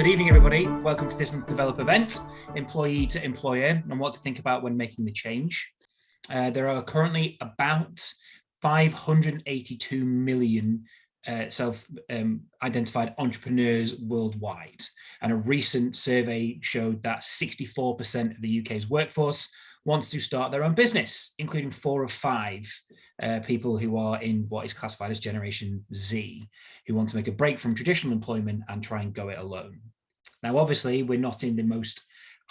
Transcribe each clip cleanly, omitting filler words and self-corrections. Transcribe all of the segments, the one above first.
Good evening, everybody. Welcome to this month's Develop event, Employee to Employer, and what to think about when making the change. There are currently about 582 million self-identified entrepreneurs worldwide. And a recent survey showed that 64% of the UK's workforce wants to start their own business, including 4 of 5 people who are in what is classified as Generation Z, who want to make a break from traditional employment and try and go it alone. Now, obviously, we're not in the most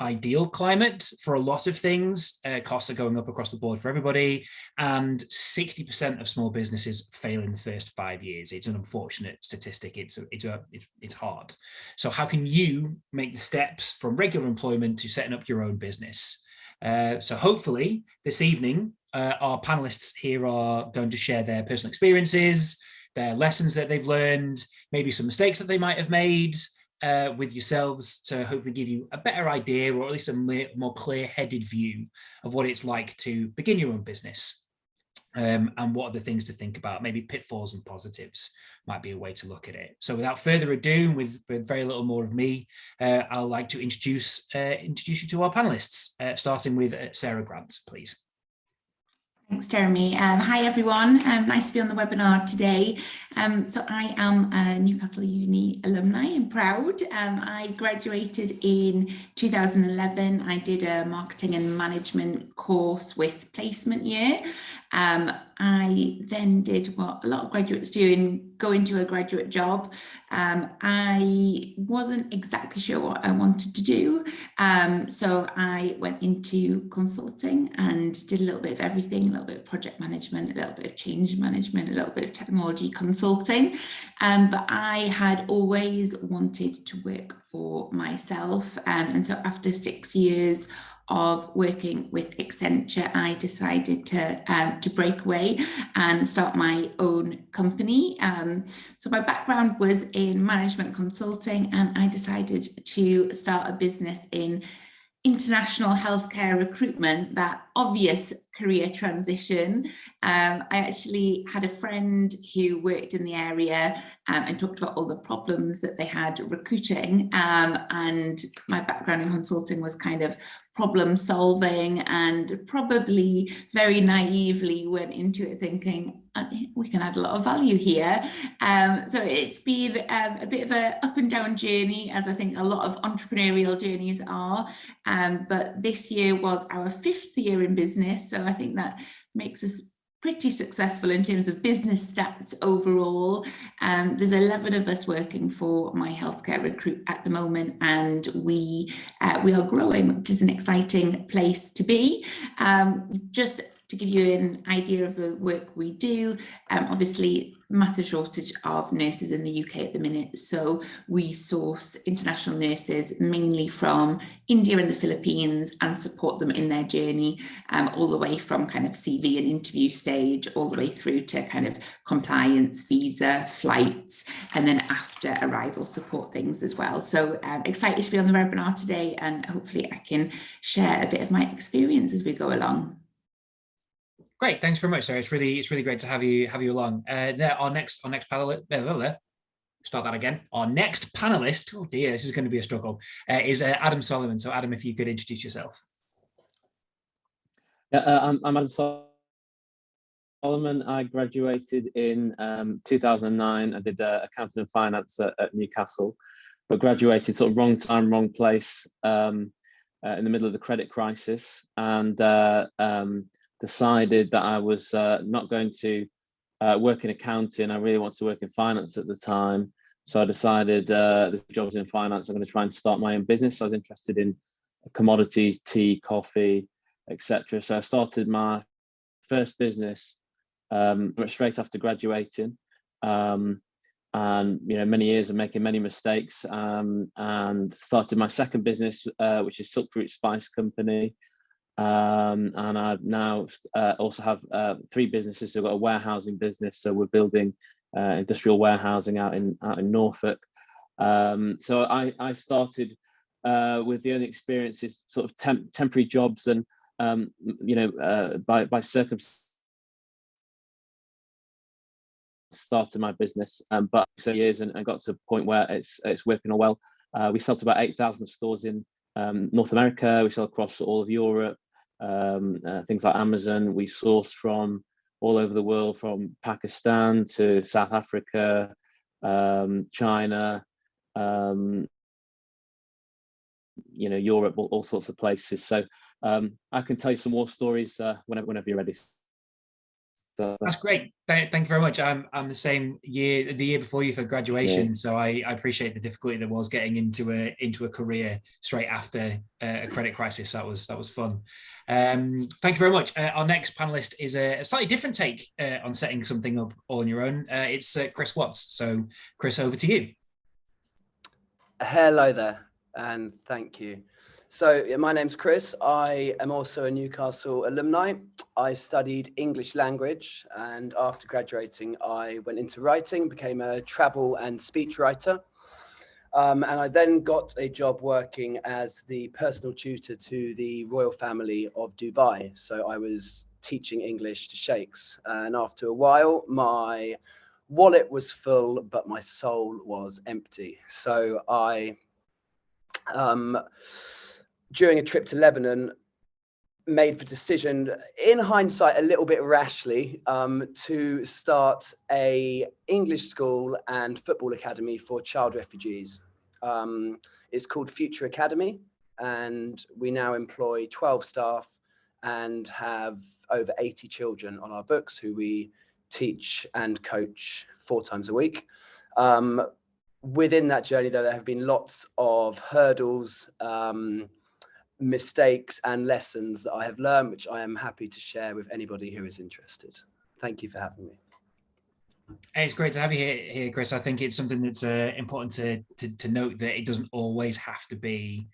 ideal climate for a lot of things. Costs are going up across the board for everybody, and 60% of small businesses fail in the first 5 years. It's an unfortunate statistic. It's hard. So how can you make the steps from regular employment to setting up your own business? So hopefully this evening, our panelists here are going to share their personal experiences, their lessons that they've learned, maybe some mistakes that they might have made, with yourselves, to hopefully give you a better idea, or at least a more clear-headed view of what it's like to begin your own business, and what are the things to think about. Maybe pitfalls and positives might be a way to look at it. So without further ado, with very little more of me, I'd like to introduce you to our panelists, starting with Sarah Grant, please. Thanks, Jeremy. Hi, everyone. Nice to be on the webinar today. So I am a Newcastle Uni alumni and proud. I graduated in 2011. I did a marketing and management course with placement year. I then did what a lot of graduates do and go into a graduate job. I wasn't exactly sure what I wanted to do. So I went into consulting and did a little bit of everything, a little bit of project management, a little bit of change management, a little bit of technology consulting. But I had always wanted to work for myself. And so after 6 years of working with Accenture, I decided to break away and start my own company. So my background was in management consulting, and I decided to start a business in international healthcare recruitment, that obvious career transition. I actually had a friend who worked in the area and talked about all the problems that they had recruiting. And my background in consulting was kind of problem solving, and probably very naively went into it thinking, we can add a lot of value here. So it's been a bit of an up and down journey, as I think a lot of entrepreneurial journeys are. But this year was our 5th year in business. So I think that makes us pretty successful in terms of business stats overall. There's 11 of us working for My Healthcare Recruit at the moment, and we are growing, which is an exciting place to be. Just to give you an idea of the work we do, obviously massive shortage of nurses in the UK at the minute. So we source international nurses mainly from India and the Philippines and support them in their journey, all the way from kind of CV and interview stage, all the way through to kind of compliance, visa, flights, and then after arrival support things as well. So excited to be on the webinar today, and hopefully I can share a bit of my experience as we go along. Great, thanks very much, Sarah. It's really great to have you along. Our next panelist. Start that again. Our next panelist. Oh dear, this is going to be a struggle. Is Adam Solomon. So, Adam, if you could introduce yourself. I'm Adam Solomon. I graduated in 2009. I did accounting and finance at Newcastle, but graduated sort of wrong time, wrong place, in the middle of the credit crisis, and decided that I was not going to work in accounting. I really wanted to work in finance at the time. So I decided this job was in finance. I'm going to try and start my own business. So I was interested in commodities, tea, coffee, etc. So I started my first business straight after graduating. And many years of making many mistakes, and started my second business, which is Silk Root Spice Company. And I now also have 3 businesses. So I've got a warehousing business, so we're building industrial warehousing out in Norfolk. So I started with the only experiences, sort of temporary jobs, and by circumstance started my business, but 6 years and got to a point where it's working all well. We sell to about 8,000 stores in North America. We sell across all of Europe, things like Amazon. We source from all over the world, from Pakistan to South Africa, China, Europe, all sorts of places. So I can tell you some more stories whenever you're ready. So, that's great. Thank you very much. I'm the same year, the year before you for graduation. Yeah. So I appreciate the difficulty there was getting into a career straight after a credit crisis. That was fun. Thank you very much. Our next panelist is a slightly different take on setting something up all on your own. It's Chris Watts. So Chris, over to you. Hello there, and thank you. So my name's Chris. I am also a Newcastle alumni. I studied English language, and after graduating, I went into writing, became a travel and speech writer. And I then got a job working as the personal tutor to the royal family of Dubai. So I was teaching English to sheikhs. And after a while, my wallet was full, but my soul was empty. So I, during a trip to Lebanon, made the decision, in hindsight, a little bit rashly, to start a English school and football academy for child refugees. It's called Future Academy, and we now employ 12 staff and have over 80 children on our books who we teach and coach 4 times a week. Within that journey, though, there have been lots of hurdles, mistakes and lessons that I have learned, which I am happy to share with anybody who is interested. Thank you for having me. Hey, it's great to have you here, Chris. I think it's something that's important to note, that it doesn't always have to be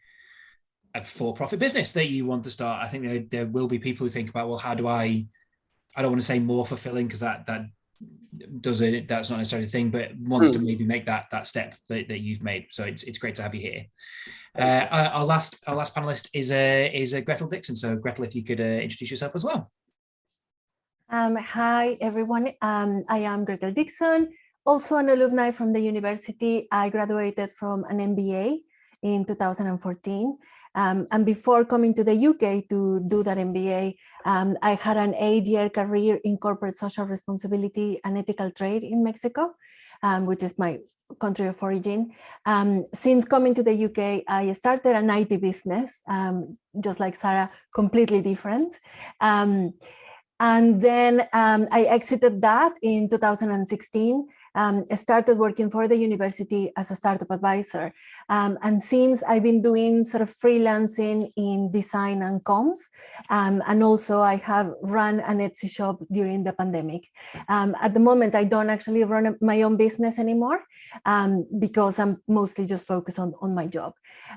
a for-profit business that you want to start. I think there will be people who think about, well, how do I don't want to say more fulfilling, because that's not necessarily a thing, but wants to maybe make that step that you've made. So it's great to have you here. Our last panelist is Gretel Dixon. So Gretel, if you could introduce yourself as well. Hi everyone. I am Gretel Dixon, also an alumni from the university. I graduated from an MBA in 2014. And before coming to the UK to do that MBA, I had an 8-year career in corporate social responsibility and ethical trade in Mexico, which is my country of origin. Since coming to the UK, I started an IT business, just like Sarah, completely different. And then I exited that in 2016. Started working for the university as a startup advisor. And since I've been doing sort of freelancing in design and comms, and also I have run an Etsy shop during the pandemic. At the moment, I don't actually run my own business anymore because I'm mostly just focused on my job.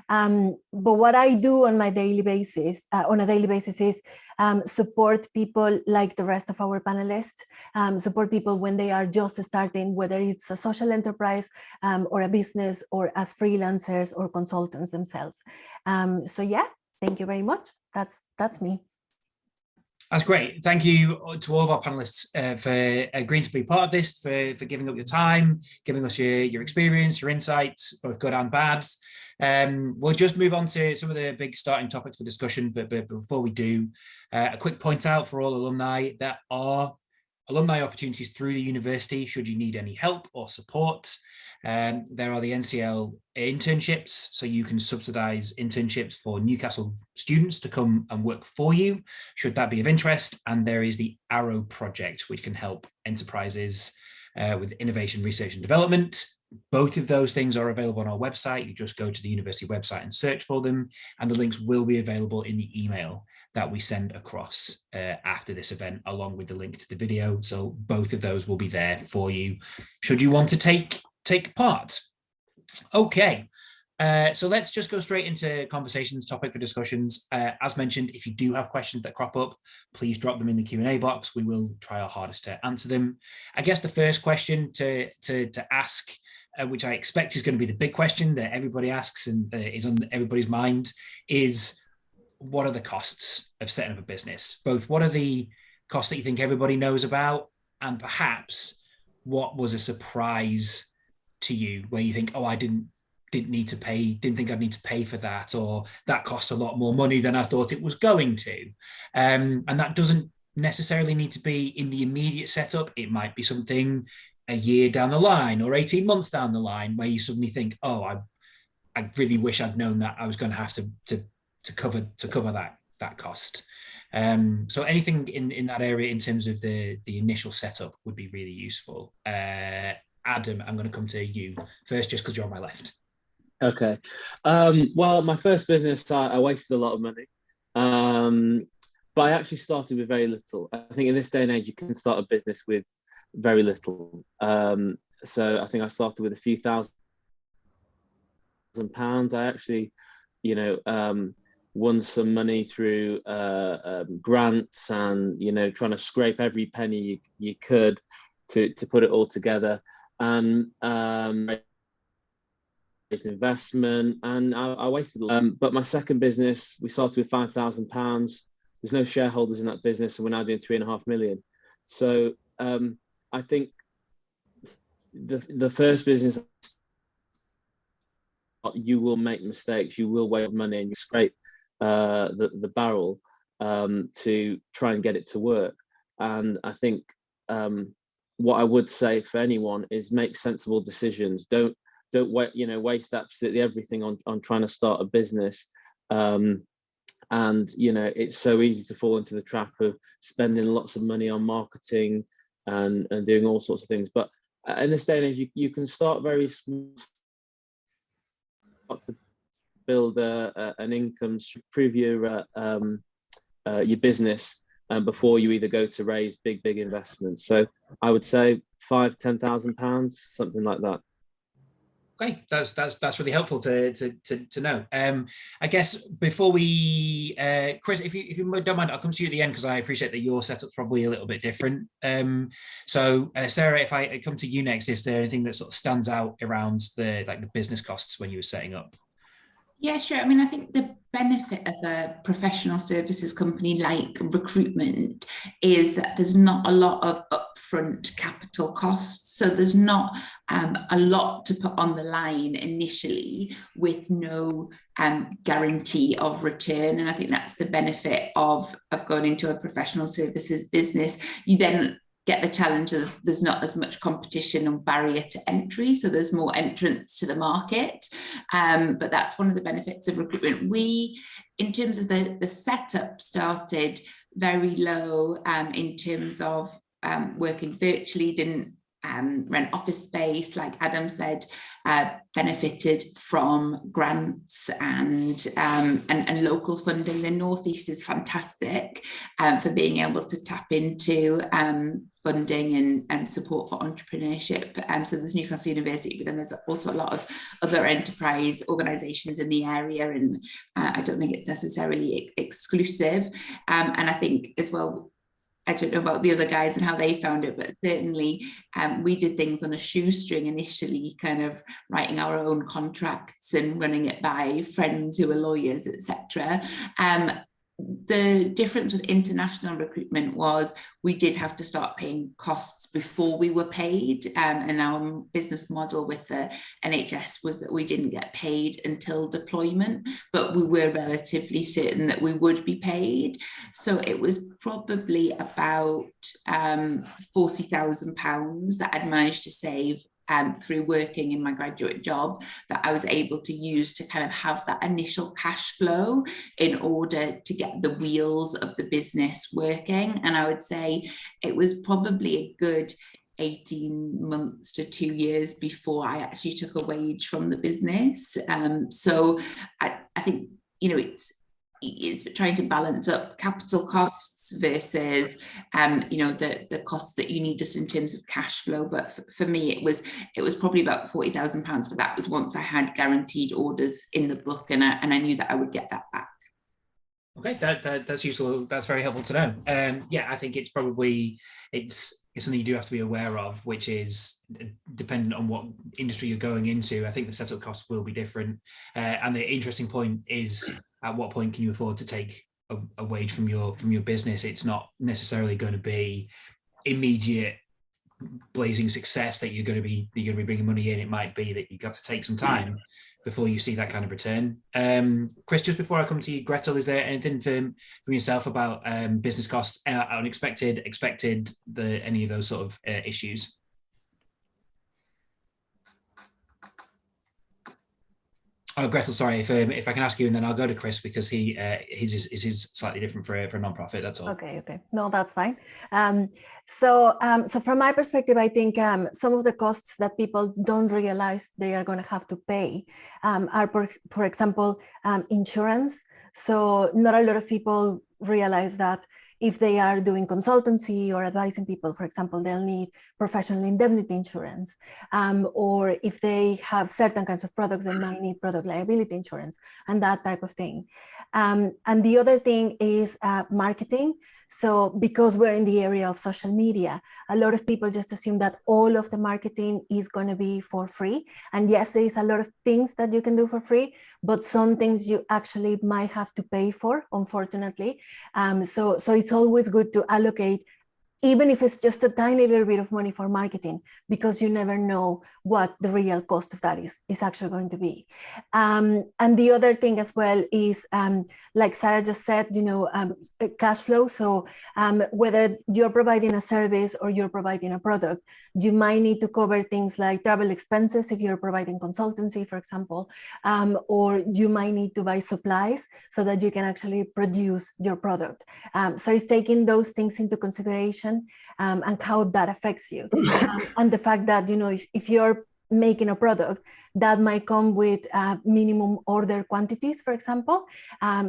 But what I do on a daily basis is support people like the rest of our panelists, support people when they are just starting, whether it's a social enterprise or a business, or as freelancers or consultants themselves. So yeah, thank you very much. That's me. That's great. Thank you to all of our panelists for agreeing to be part of this, for giving up your time, giving us your experience, your insights, both good and bad. We'll just move on to some of the big starting topics for discussion, but before we do, a quick point out for all alumni: that are alumni opportunities through the university should you need any help or support. There are the NCL internships, so you can subsidize internships for Newcastle students to come and work for you, should that be of interest. And there is the Arrow project, which can help enterprises with innovation, research and development. Both of those things are available on our website. You just go to the university website and search for them, and the links will be available in the email that we send across after this event, along with the link to the video. So both of those will be there for you should you want to take part. Okay, so let's just go straight into conversations, topic for discussions. As mentioned, if you do have questions that crop up, please drop them in the Q&A box. We will try our hardest to answer them. I guess the first question to ask, which I expect is going to be the big question that everybody asks and is on everybody's mind, is what are the costs of setting up a business? Both what are the costs that you think everybody knows about, and perhaps what was a surprise to you where you think, oh, I didn't didn't think I'd need to pay for that, or that costs a lot more money than I thought it was going to. And that doesn't necessarily need to be in the immediate setup. It might be something a year down the line or 18 months down the line where you suddenly think, oh, I really wish I'd known that I was going to have to cover that cost. So anything in that area in terms of the initial setup would be really useful. Adam, I'm going to come to you first, just because you're on my left. Okay. Well, my first business, I wasted a lot of money, but I actually started with very little. I think in this day and age, you can start a business with very little. So I think I started with a few £1,000. I actually, won some money through grants and, trying to scrape every penny you could to put it all together. And investment, and I wasted a lot. But my second business, we started with £5,000. There's no shareholders in that business, and we're now doing 3.5 million. So I think the first business, you will make mistakes, you will waste money, and you scrape the barrel to try and get it to work. And I think what I would say for anyone is make sensible decisions. Don't waste absolutely everything on trying to start a business. And it's so easy to fall into the trap of spending lots of money on marketing and doing all sorts of things. But in this day and age, you can start very small to build an income, improve your business, before you either go to raise big investments. So I would say £5,000-10,000, something like that. Okay, that's really helpful to know. I guess before we, Chris, if you don't mind, I'll come to you at the end, because I appreciate that your setup's probably a little bit different. So Sarah, if I come to you next, is there anything that sort of stands out around the business costs when you were setting up? Yeah, sure. I mean, I think the benefit of a professional services company like Recruitment is that there's not a lot of upfront capital costs. So there's not a lot to put on the line initially with no guarantee of return. And I think that's the benefit of going into a professional services business. You then get the challenge of there's not as much competition or barrier to entry, so there's more entrants to the market. But that's one of the benefits of Recruitment. We, in terms of the setup, started very low in terms of working virtually, didn't rent office space, like Adam said, benefited from grants and local funding. The Northeast is fantastic for being able to tap into funding and support for entrepreneurship. So there's Newcastle University, but then there's also a lot of other enterprise organisations in the area, and I don't think it's necessarily exclusive. And I think as well, I don't know about the other guys and how they found it, but certainly we did things on a shoestring initially, kind of writing our own contracts and running it by friends who were lawyers, etc. The difference with international recruitment was we did have to start paying costs before we were paid, and our business model with the NHS was that we didn't get paid until deployment, but we were relatively certain that we would be paid. So it was probably about £40,000 that I'd managed to save through working in my graduate job, that I was able to use to kind of have that initial cash flow in order to get the wheels of the business working. And I would say it was probably a good 18 months to 2 years before I actually took a wage from the business. So I think, it's trying to balance up capital costs versus the costs that you need just in terms of cash flow. But for me, it was probably about £40,000, but that was once I had guaranteed orders in the book, and I knew that I would get that back. Okay, that's useful. That's very helpful to know. I think it's something you do have to be aware of, which is dependent on what industry you're going into. I think the setup costs will be different, and the interesting point is, at what point can you afford to take a wage from your business? It's not necessarily going to be immediate blazing success that you're going to be bringing money in. It might be that you have to take some time before you see that kind of return. Chris, just before I come to you, Gretel, is there anything from yourself about business costs, unexpected, expected, any of those sort of issues? Oh, Gretel, sorry, if I can ask you, and then I'll go to Chris, because his is slightly different for a non-profit, that's all. Okay. No, that's fine. So from my perspective, I think some of the costs that people don't realize they are going to have to pay are, for example, insurance. So not a lot of people realize that if they are doing consultancy or advising people, for example, they'll need professional indemnity insurance, or if they have certain kinds of products, they might need product liability insurance and that type of thing. And the other thing is marketing. So because we're in the area of social media, a lot of people just assume that all of the marketing is going to be for free. And yes, there is a lot of things that you can do for free, but some things you actually might have to pay for, unfortunately. So it's always good to allocate, even if it's just a tiny little bit of money for marketing, because you never know what the real cost of that is actually going to be. And the other thing as well is, like Sarah just said, cash flow. So whether you're providing a service or you're providing a product, you might need to cover things like travel expenses if you're providing consultancy, for example, or you might need to buy supplies so that you can actually produce your product. So it's taking those things into consideration, and how that affects you. And the fact that, if you're making a product, that might come with minimum order quantities, for example.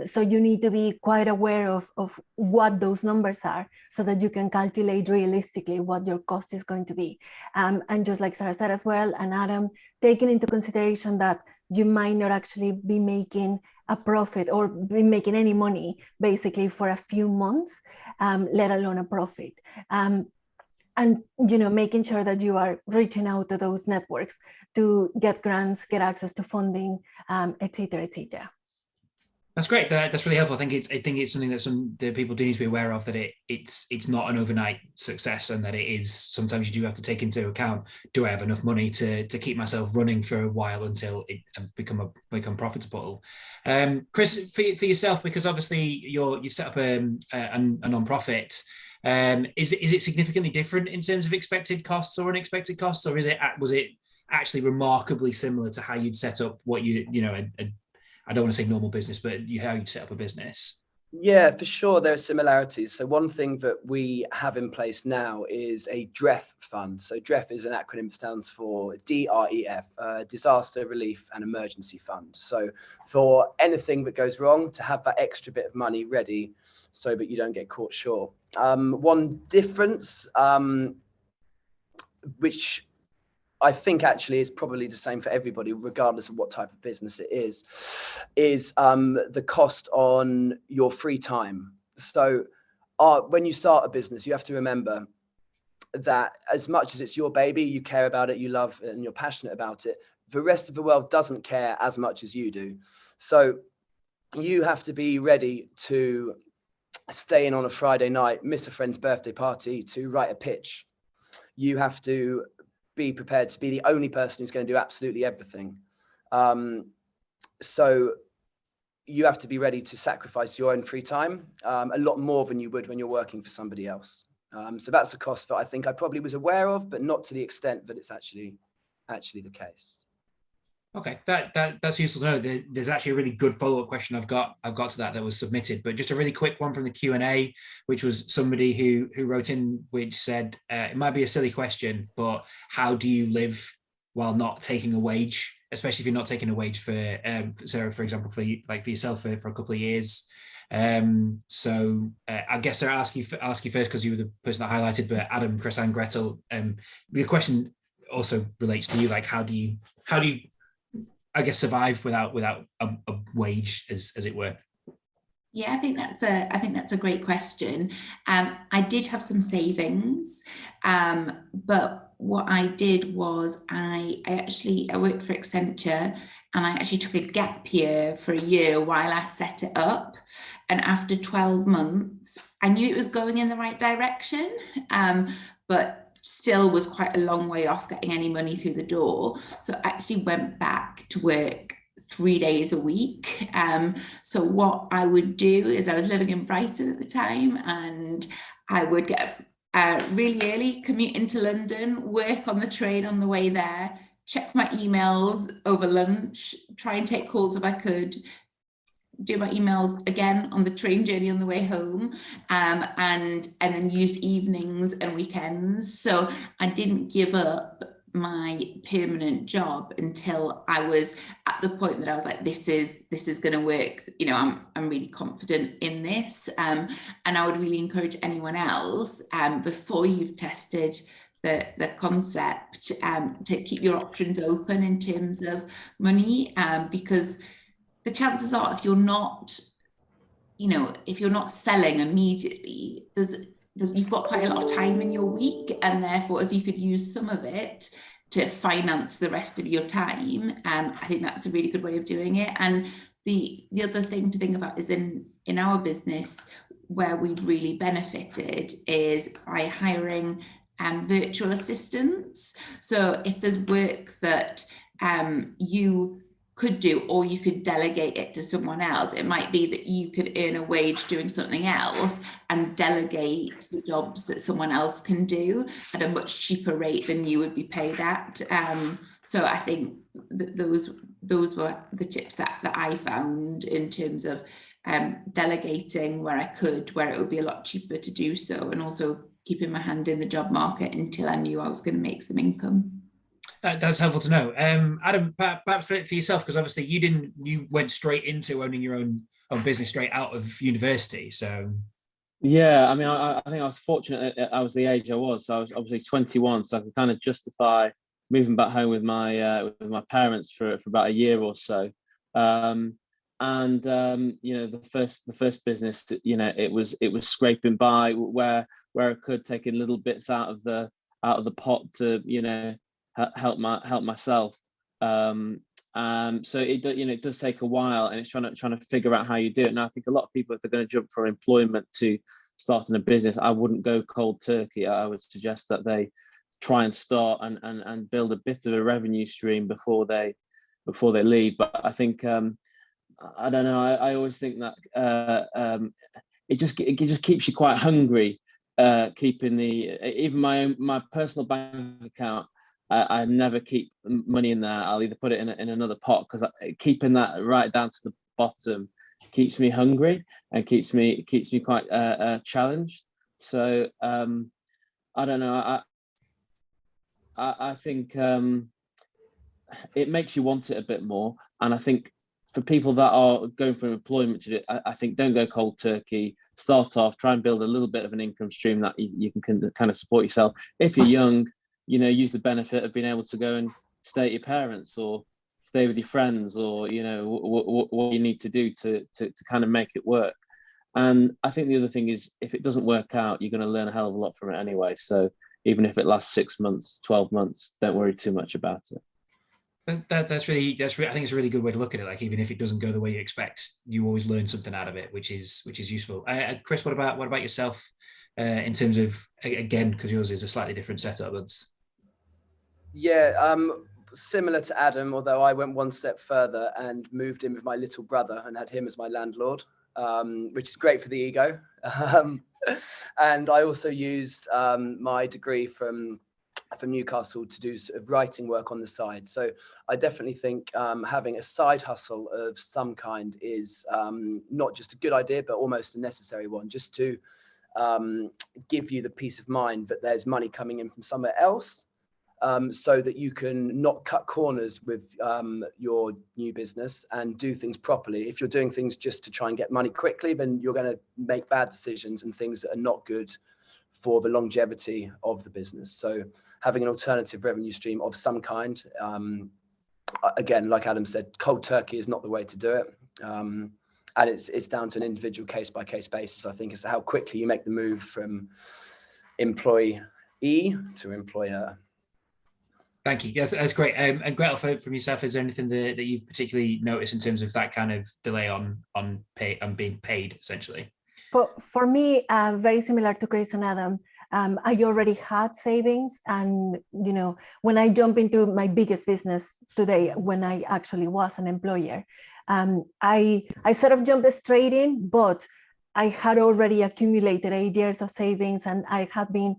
So you need to be quite aware of what those numbers are so that you can calculate realistically what your cost is going to be. And just like Sarah said as well, and Adam, taking into consideration that you might not actually be making a profit or be making any money basically for a few months, let alone a profit. And making sure that you are reaching out to those networks to get grants, get access to funding, et cetera, et cetera. That's great. That's really helpful. I think it's something that people do need to be aware of, that it's not an overnight success, and that it is, sometimes you do have to take into account, do I have enough money to keep myself running for a while until it become profitable? Chris, for yourself, because obviously you've set up a non-profit. Is it significantly different in terms of expected costs or unexpected costs, or was it actually remarkably similar to how you'd set up what I don't want to say normal business, but how you'd set up a business? Yeah, for sure, there are similarities. So one thing that we have in place now is a DREF fund. So DREF is an acronym, stands for DREF, Disaster Relief and Emergency Fund. So for anything that goes wrong, to have that extra bit of money ready so that you don't get caught short. One difference, which I think actually is probably the same for everybody, regardless of what type of business it is the cost on your free time. So when you start a business, you have to remember that as much as it's your baby, you care about it, you love it, and you're passionate about it, the rest of the world doesn't care as much as you do. So you have to be ready to stay in on a Friday night, miss a friend's birthday party to write a pitch. You have to be prepared to be the only person who's going to do absolutely everything. So you have to be ready to sacrifice your own free time a lot more than you would when you're working for somebody else. So that's a cost that I think I probably was aware of, but not to the extent that it's actually the case. Okay, that's useful to know. There's actually a really good follow-up question I've got to that was submitted, but just a really quick one from the Q&A, which was somebody who wrote in, which said, it might be a silly question, but how do you live while not taking a wage, especially if you're not taking a wage for Sarah, for example, for yourself for a couple of years. So I guess I'll ask you first, because you were the person that highlighted, but Adam, Chris and Gretel, the question also relates to you, like how do you I guess survive without a wage, as it were? Yeah, I think that's a great question. I did have some savings, but what I did was I worked for Accenture, and I actually took a gap year for a year while I set it up. And after 12 months, I knew it was going in the right direction, but still was quite a long way off getting any money through the door. So I actually went back to work 3 days a week. So what I would do is, I was living in Brighton at the time, and I would get really early, commute into London, work on the train on the way there, check my emails over lunch, try and take calls if I could, do my emails again on the train journey on the way home, and then used evenings and weekends. So I didn't give up my permanent job until I was at the point that I was like, this is going to work. You know, I'm really confident in this, and I would really encourage anyone else, before you've tested the concept, to keep your options open in terms of money, because the chances are, if you're not, if you're not selling immediately, you've got quite a lot of time in your week, and therefore, if you could use some of it to finance the rest of your time, I think that's a really good way of doing it. And the other thing to think about is in our business, where we've really benefited is by hiring virtual assistants. So if there's work that you could do, or you could delegate it to someone else, it might be that you could earn a wage doing something else and delegate the jobs that someone else can do at a much cheaper rate than you would be paid at. So I think that those were the tips that I found in terms of delegating where I could, where it would be a lot cheaper to do so, and also keeping my hand in the job market until I knew I was going to make some income. That's helpful to know. Adam, perhaps for yourself, because obviously you went straight into owning your own business straight out of university. So yeah, I mean, I think I was fortunate that I was the age I was. So I was obviously 21, so I could kind of justify moving back home with my parents for about a year or so. You know, the first business, you know, it was scraping by where I could, taking little bits out of the pot to, you know, help myself. So it, you know, it does take a while, and it's trying to figure out how you do it. Now, I think a lot of people, if they're going to jump from employment to starting a business, I wouldn't go cold turkey. I would suggest that they try and start and build a bit of a revenue stream before they leave. But I think I don't know. I always think that it just keeps you quite hungry. Keeping even my personal bank account, I never keep money in there. I'll either put it in another pot, because keeping that right down to the bottom keeps me hungry and keeps me quite challenged. So I don't know. I think it makes you want it a bit more. And I think for people that are going from employment to it, I think don't go cold turkey. Start off, try and build a little bit of an income stream that you can kind of support yourself. If you're young, you know, use the benefit of being able to go and stay at your parents, or stay with your friends, or, you know, what you need to do to kind of make it work. And I think the other thing is, if it doesn't work out, you're going to learn a hell of a lot from it anyway. So even if it lasts 6 months, 12 months, don't worry too much about it. That's really, I think it's a really good way to look at it. Like, even if it doesn't go the way you expect, you always learn something out of it, which is useful. Chris, what about yourself, in terms of, again, because yours is a slightly different setup? Yeah, similar to Adam, although I went one step further and moved in with my little brother and had him as my landlord, which is great for the ego. And I also used my degree from Newcastle to do sort of writing work on the side. So I definitely think having a side hustle of some kind is not just a good idea, but almost a necessary one, just to give you the peace of mind that there's money coming in from somewhere else, so that you can not cut corners with your new business and do things properly. If you're doing things just to try and get money quickly, then you're going to make bad decisions and things that are not good for the longevity of the business. So having an alternative revenue stream of some kind, again, like Adam said, cold turkey is not the way to do it. And it's down to an individual case-by-case basis, I think, as to how quickly you make the move from employee to employer. Thank you. Yes, that's great. And Gretel, from yourself, is there anything that you've particularly noticed in terms of that kind of delay on being paid, essentially? For me, very similar to Chris and Adam, I already had savings, and when I jump into my biggest business today, when I actually was an employer, I sort of jumped straight in, but I had already accumulated 8 years of savings, and I had been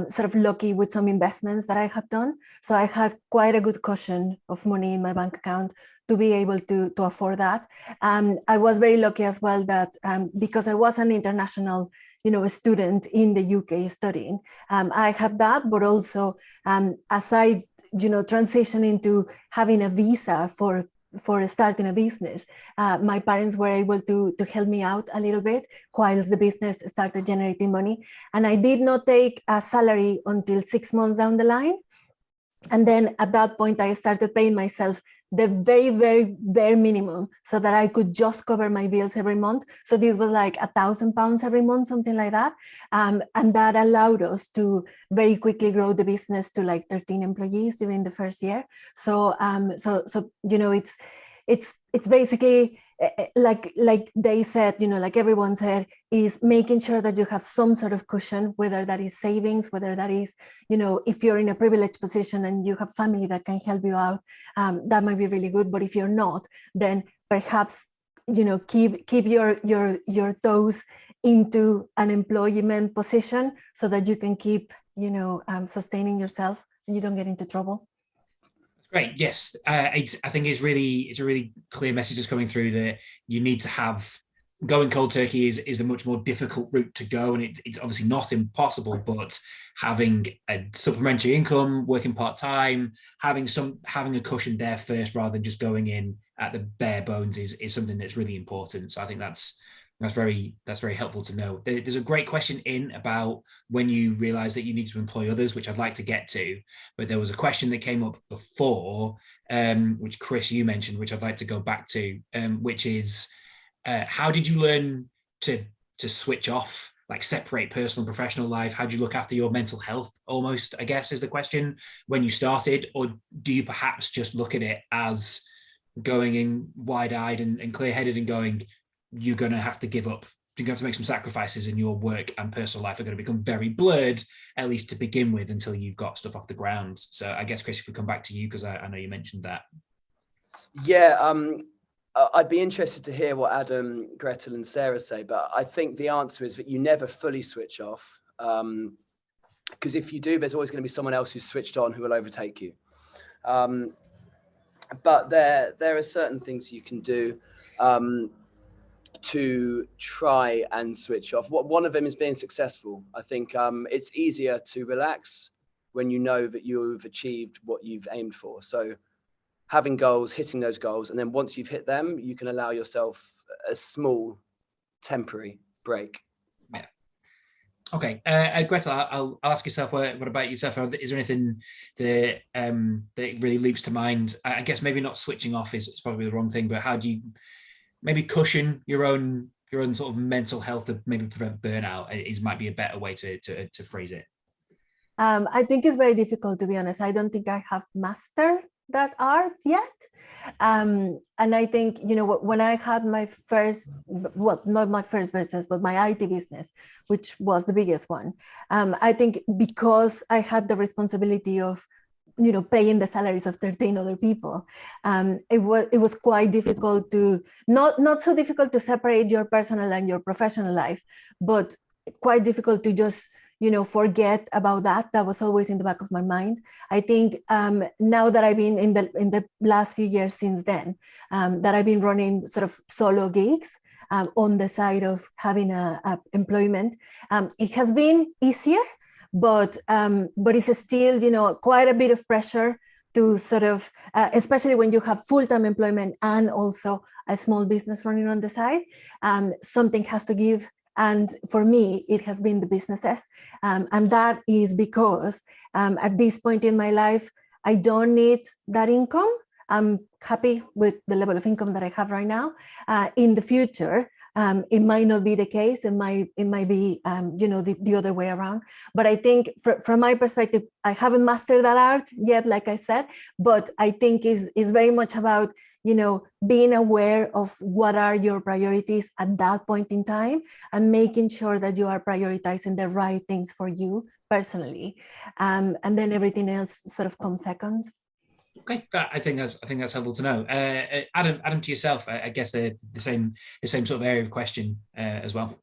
sort of lucky with some investments that I had done. So I had quite a good cushion of money in my bank account to be able to afford that. I was very lucky as well that because I was an international a student in the UK studying, I had that, but also as I transition into having a visa for starting a business, my parents were able to help me out a little bit whilst the business started generating money. And I did not take a salary until 6 months down the line. And then at that point, I started paying myself the very, very bare minimum so that I could just cover my bills every month. So this was like £1,000 every month, something like that. And that allowed us to very quickly grow the business to like 13 employees during the first year. So, it's basically like they said, like everyone said, is making sure that you have some sort of cushion, whether that is savings, whether that is, if you're in a privileged position and you have family that can help you out, that might be really good. But if you're not, then perhaps, keep your toes into an employment position so that you can keep, sustaining yourself and you don't get into trouble. Great. Yes, I think it's a really clear message that's coming through that you need to have. Going cold turkey is a much more difficult route to go, and it's obviously not impossible, but having a supplementary income, working part-time, having a cushion there first rather than just going in at the bare bones is something that's really important. So I think that's very helpful to know. There's a great question in about when you realize that you need to employ others, which I'd like to get to, but there was a question that came up before, which Chris, you mentioned, which I'd like to go back to, which is, how did you learn to switch off, like separate personal and professional life? How do you look after your mental health, almost, I guess, is the question, when you started? Or do you perhaps just look at it as going in wide-eyed and clear-headed and going, you're going to have to give up, you're going to have to make some sacrifices, in your work and personal life are going to become very blurred, at least to begin with, until you've got stuff off the ground? So I guess, Chris, if we come back to you, because I know you mentioned that. Yeah, I'd be interested to hear what Adam, Gretel and Sarah say, but I think the answer is that you never fully switch off, because if you do, there's always going to be someone else who's switched on who will overtake you. But there are certain things you can do to try and switch off. One of them is being successful. I think it's easier to relax when you know that you've achieved what you've aimed for. So having goals, hitting those goals, and then once you've hit them, you can allow yourself a small temporary break. Yeah. Okay, Gretel, I'll ask yourself, what about yourself? Is there anything that really leaps to mind? I guess maybe not switching off is probably the wrong thing, but how do you maybe cushion your own sort of mental health to maybe prevent burnout? Might be a better way to phrase it. I think it's very difficult, to be honest. I don't think I have mastered that art yet. And I think, when I had my first, well, not my first business, but my IT business, which was the biggest one, I think because I had the responsibility of, paying the salaries of 13 other people, it was quite difficult to, not so difficult to separate your personal and your professional life, but quite difficult to just, forget about that. That was always in the back of my mind. I think now that I've been in the last few years since then, that I've been running sort of solo gigs on the side of having a employment, it has been easier, but it's still, quite a bit of pressure to sort of, especially when you have full-time employment and also a small business running on the side, something has to give. And for me, it has been the businesses. And that is because at this point in my life, I don't need that income. I'm happy with the level of income that I have right now. In the future, it might not be the case. It might be, the other way around. But I think from my perspective, I haven't mastered that art yet, like I said, but I think is very much about, being aware of what are your priorities at that point in time and making sure that you are prioritizing the right things for you personally. And then everything else sort of comes second. Okay, I think that's helpful to know. Adam, to yourself, I guess the same sort of area of question as well.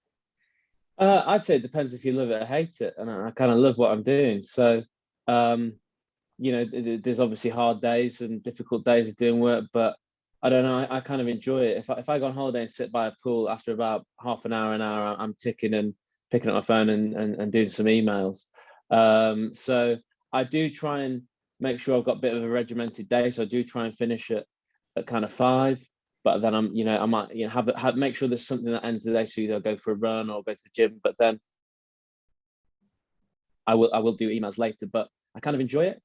I'd say it depends if you love it or hate it, and I kind of love what I'm doing. So, there's obviously hard days and difficult days of doing work, but I don't know. I kind of enjoy it. If I go on holiday and sit by a pool, after about half an hour, I'm ticking and picking up my phone and doing some emails. So I do try and make sure I've got a bit of a regimented day. So I do try and finish at kind of 5. But then I might have make sure there's something that ends the day. So either go for a run or go to the gym. But then I will do emails later. But I kind of enjoy it.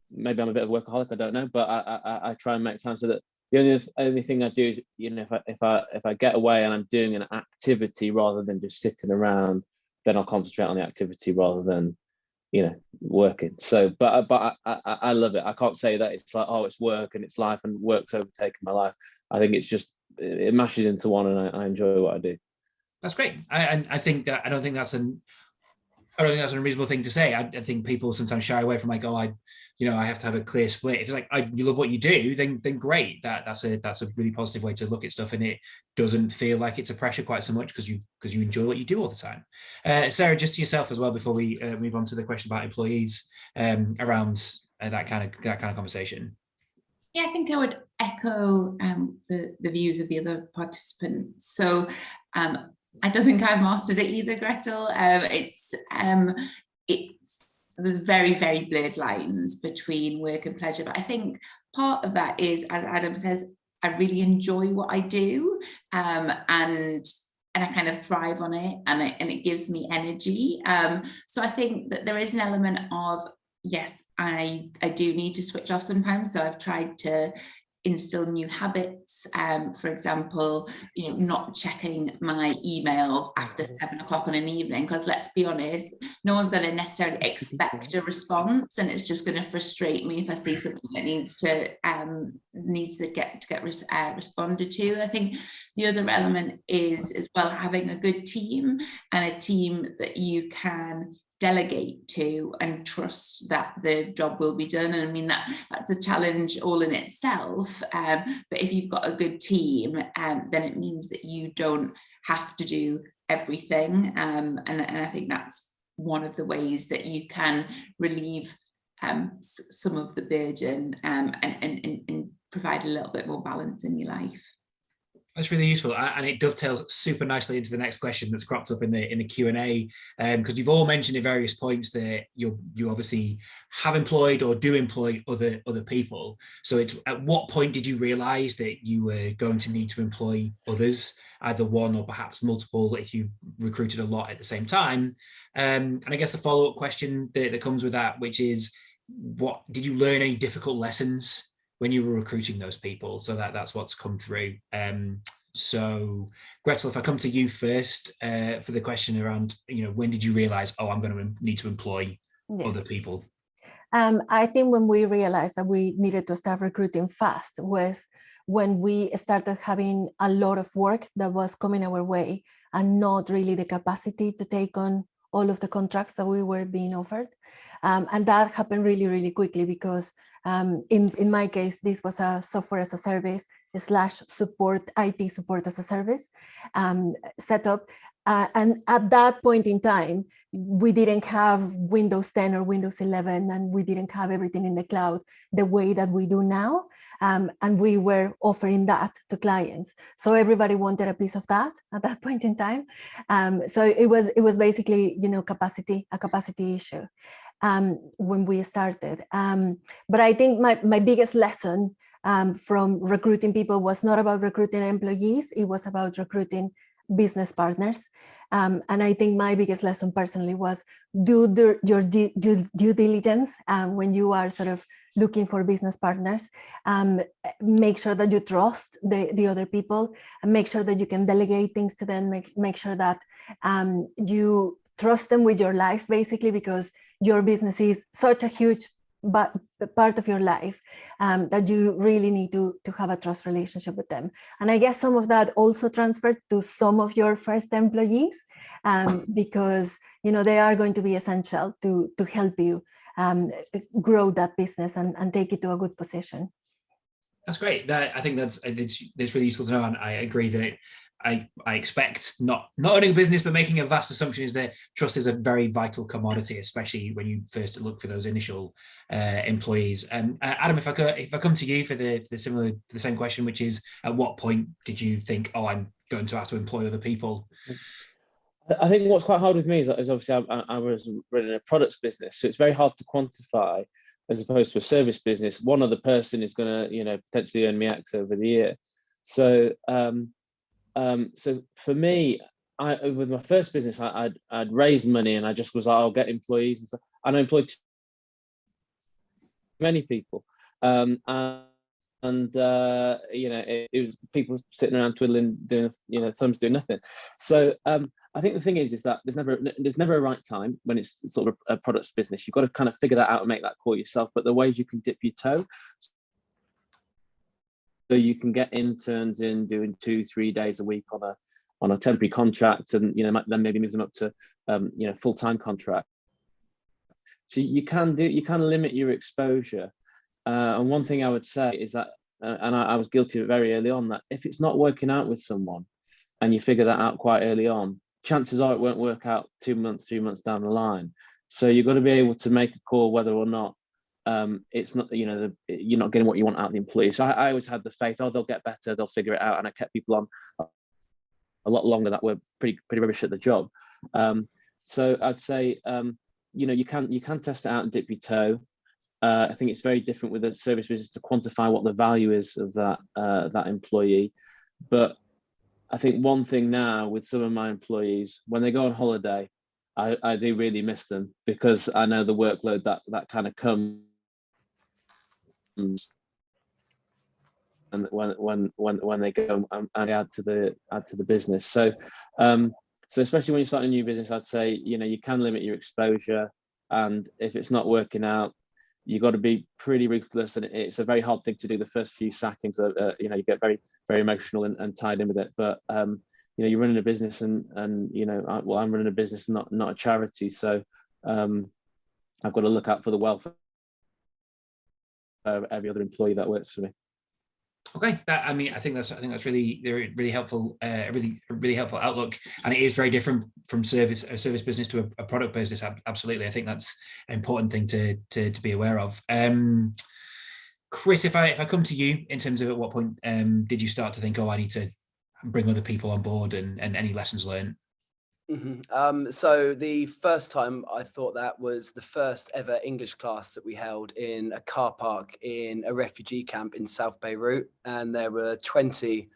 Maybe I'm a bit of a workaholic. I don't know. But I try and make time so that the only thing I do is if I get away and I'm doing an activity rather than just sitting around, then I'll concentrate on the activity rather than working. So but I love it. I can't say that it's like, oh, it's work and it's life and work's overtaken my life. I think it's just it mashes into one, and I enjoy what I do. That's great. I think that I don't think that's an unreasonable thing to say. I think people sometimes shy away from like, oh, I have to have a clear split. If it's like you love what you do, then great. That's a really positive way to look at stuff, and it doesn't feel like it's a pressure quite so much because you enjoy what you do all the time. Sarah, just to yourself as well before we move on to the question about employees around that kind of conversation. Yeah, I think I would echo the views of the other participants. So I don't think I've mastered it either, Gretel. There's very, very blurred lines between work and pleasure. But I think part of that is, as Adam says, I really enjoy what I do, and I kind of thrive on it, and it gives me energy. So I think that there is an element of, yes, I do need to switch off sometimes. So I've tried to instill new habits. For example, not checking my emails after 7 o'clock on an evening, because let's be honest, no one's going to necessarily expect a response, and it's just going to frustrate me if I see something that needs to get responded to. I think the other element is as well having a good team, and a team that you can delegate to and trust that the job will be done. And I mean, that's a challenge all in itself, but if you've got a good team, then it means that you don't have to do everything, and I think that's one of the ways that you can relieve some of the burden, and provide a little bit more balance in your life. That's really useful, and it dovetails super nicely into the next question that's cropped up in the Q&A, because you've all mentioned at various points that you obviously have employed or do employ other people. So it's at what point did you realise that you were going to need to employ others, either one or perhaps multiple, if you recruited a lot at the same time? And I guess the follow-up question that comes with that, which is, what did you learn any difficult lessons when you were recruiting those people? So that's what's come through. So Gretel, if I come to you first for the question around, when did you realize, oh, I'm going to need to employ other people? I think when we realized that we needed to start recruiting fast was when we started having a lot of work that was coming our way and not really the capacity to take on all of the contracts that we were being offered. And that happened really, really quickly because in my case, this was a software as a service / support, IT support as a service setup. And at that point in time, we didn't have Windows 10 or Windows 11, and we didn't have everything in the cloud the way that we do now. And we were offering that to clients. So everybody wanted a piece of that at that point in time. So it was basically, a capacity issue when we started. But I think my biggest lesson from recruiting people was not about recruiting employees, it was about recruiting business partners. And I think my biggest lesson personally was do your due diligence when you are sort of looking for business partners. Make sure that you trust the other people, and make sure that you can delegate things to them, make sure that you trust them with your life, basically, because your business is such a huge but part of your life, that you really need to have a trust relationship with them. And I guess some of that also transferred to some of your first employees, because they are going to be essential to help you grow that business and take it to a good position. That's great. I think that's really useful to know, and I agree that I expect not owning a business but making a vast assumption is that trust is a very vital commodity, especially when you first look for those initial employees. Adam, if I come to you for the same question, which is, at what point did you think, oh, I'm going to have to employ other people? I think what's quite hard with me is obviously I was running a products business, so it's very hard to quantify as opposed to a service business. One other person is going to, potentially earn me X over the year. So, so for me, with my first business, I'd raised money and I just was like, I'll get employees and stuff. And I employed many people, it was people sitting around twiddling, doing, thumbs, doing nothing. So I think the thing is that there's never a right time when it's sort of a products business. You've got to kind of figure that out and make that call yourself. But the ways you can dip your toe, so you can get interns in doing 2-3 days a week on a temporary contract, and then maybe move them up to full-time contract. So you can limit your exposure. And one thing I would say is that, and I was guilty of it very early on, that if it's not working out with someone and you figure that out quite early on, chances are it won't work out 2 months, 3 months down the line. So you've got to be able to make a call whether or not it's not, you're not getting what you want out of the employee. So I always had the faith, they'll get better, they'll figure it out. And I kept people on a lot longer that were pretty rubbish at the job. So I'd say, you can test it out and dip your toe. I think it's very different with a service business to quantify what the value is of that employee. But I think one thing now with some of my employees, when they go on holiday, I do really miss them, because I know the workload that kind of comes and when they go and add to the business. So so especially when you start a new business, I'd say you can limit your exposure, and if it's not working out, you've got to be pretty ruthless, and it's a very hard thing to do the first few sackings. You get very, very emotional and tied in with it. But you're running a business, and I'm running a business, not a charity. So I've got to look out for the welfare of every other employee that works for me. Okay, I think that's really helpful, really helpful outlook, and it is very different from a service business to a product business. Absolutely, I think that's an important thing to be aware of. Chris, if I come to you in terms of at what point did you start to think, oh, I need to bring other people on board, and any lessons learned? Mm-hmm. So the first time I thought that was the first ever English class that we held in a car park in a refugee camp in South Beirut, and there were 20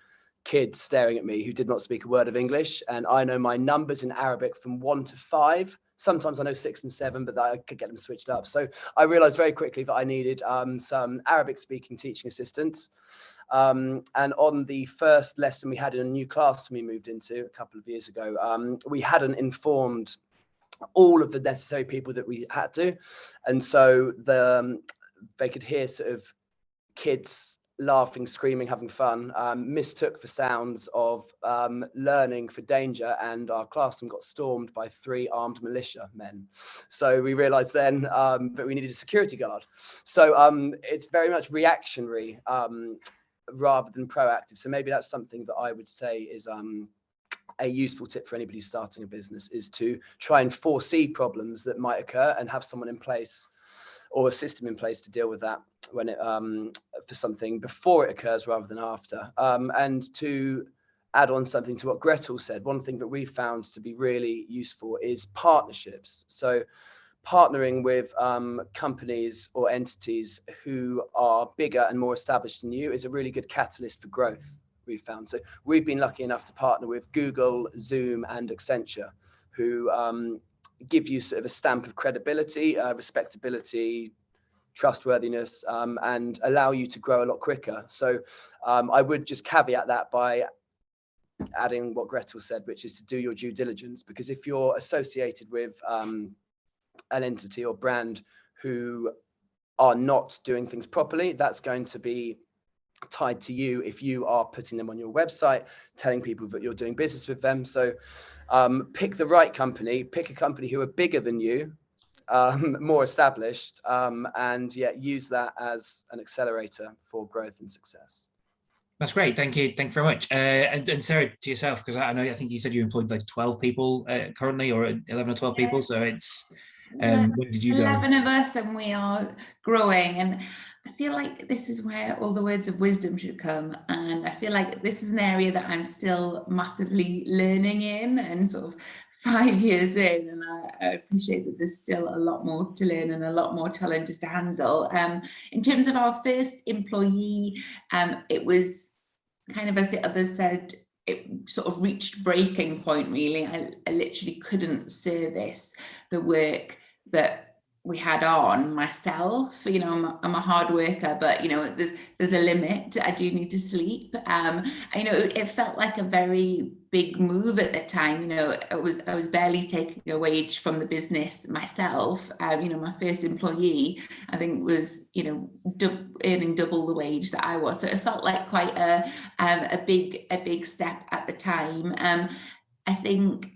kids staring at me who did not speak a word of English, and I know my numbers in Arabic from 1 to 5. Sometimes I know 6 and 7, but I could get them switched up. So I realized very quickly that I needed some Arabic speaking teaching assistants. And on the first lesson we had in a new class we moved into a couple of years ago, we hadn't informed all of the necessary people that we had to. And so they could hear sort of kids laughing, screaming, having fun, mistook for sounds of learning for danger, and our classroom got stormed by 3 armed militia men. So we realized then that we needed a security guard. So it's very much reactionary rather than proactive. So maybe that's something that I would say is a useful tip for anybody starting a business, is to try and foresee problems that might occur and have someone in place or a system in place to deal with that when it for something before it occurs rather than after. And to add on something to what Gretel said, one thing that we found to be really useful is partnerships. So partnering with companies or entities who are bigger and more established than you is a really good catalyst for growth, we've found. So we've been lucky enough to partner with Google, Zoom, and Accenture, who give you sort of a stamp of credibility, respectability, trustworthiness, and allow you to grow a lot quicker. So I would just caveat that by adding what Gretel said, which is to do your due diligence, because if you're associated with an entity or brand who are not doing things properly, that's going to be tied to you if you are putting them on your website, telling people that you're doing business with them. So pick the right company, pick a company who are bigger than you, more established, and yeah, use that as an accelerator for growth and success. That's great. Thank you. Thank you very much. And Sarah, to yourself, because I think you said you employed like 12 people currently, or 11 or 12 people. So it's, when did you go? 11 of us, and we are growing. And I feel like this is where all the words of wisdom should come. And I feel like this is an area that I'm still massively learning in, and sort of 5 years in, and I appreciate that there's still a lot more to learn and a lot more challenges to handle. In terms of our first employee, it was kind of, as the others said, it sort of reached breaking point, really. I literally couldn't service the work that we had on myself. You know, I'm a hard worker, but you know, there's a limit. I do need to sleep. I know it felt like a very big move at the time. You know, I was barely taking a wage from the business myself. You know, my first employee, I think, was, you know, earning double the wage that I was. So it felt like quite a big step at the time. I think,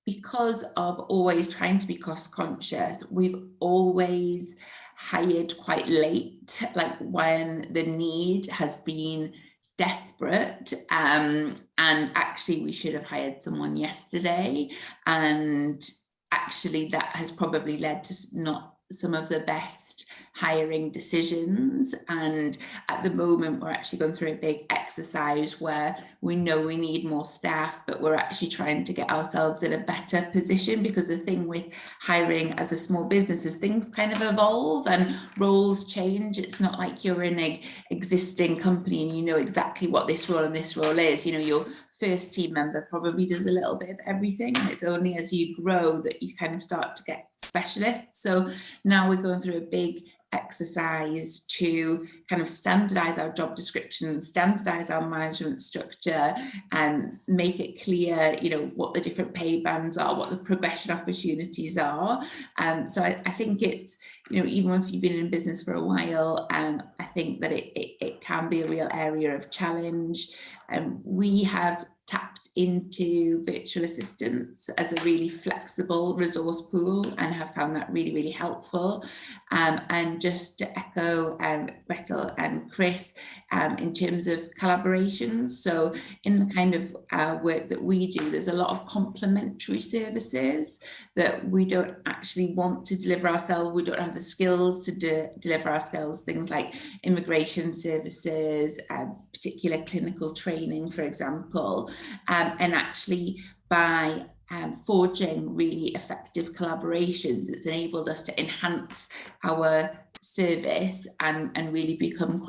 because of always trying to be cost conscious, we've always hired quite late, like when the need has been desperate, and actually we should have hired someone yesterday, and actually that has probably led to not some of the best hiring decisions. And at the moment we're actually going through a big exercise where we know we need more staff, but we're actually trying to get ourselves in a better position, because the thing with hiring as a small business is things kind of evolve and roles change. It's not like you're in an existing company and you know exactly what this role and this role is. You know, your first team member probably does a little bit of everything, and it's only as you grow that you kind of start to get specialists. So now we're going through a big exercise to kind of standardize our job description, standardize our management structure, and make it clear, you know, what the different pay bands are, what the progression opportunities are. So I think it's, you know, even if you've been in business for a while, I think that it can be a real area of challenge. We have tapped into virtual assistants as a really flexible resource pool and have found that really, really helpful. And just to echo Gretel and Chris, in terms of collaborations, so in the kind of work that we do, there's a lot of complementary services that we don't actually want to deliver ourselves. We don't have the skills to deliver ourselves, things like immigration services, particular clinical training, for example, and actually by forging really effective collaborations, it's enabled us to enhance our service and really become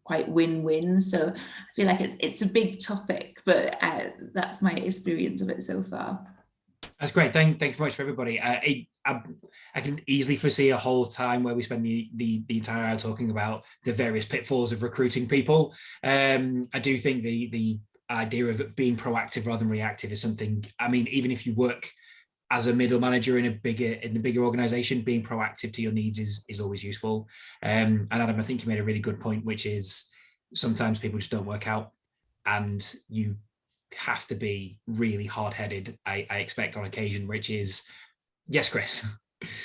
quite win-win. So I feel like it's a big topic, but that's my experience of it so far. That's great. Thanks very much for everybody. I can easily foresee a whole time where we spend the entire hour talking about the various pitfalls of recruiting people. I do think the idea of being proactive rather than reactive is something, I mean, even if you work as a middle manager in a bigger organization, being proactive to your needs is always useful. And Adam, I think you made a really good point, which is sometimes people just don't work out, and you have to be really hard-headed, I expect, on occasion, which is, yes, Chris.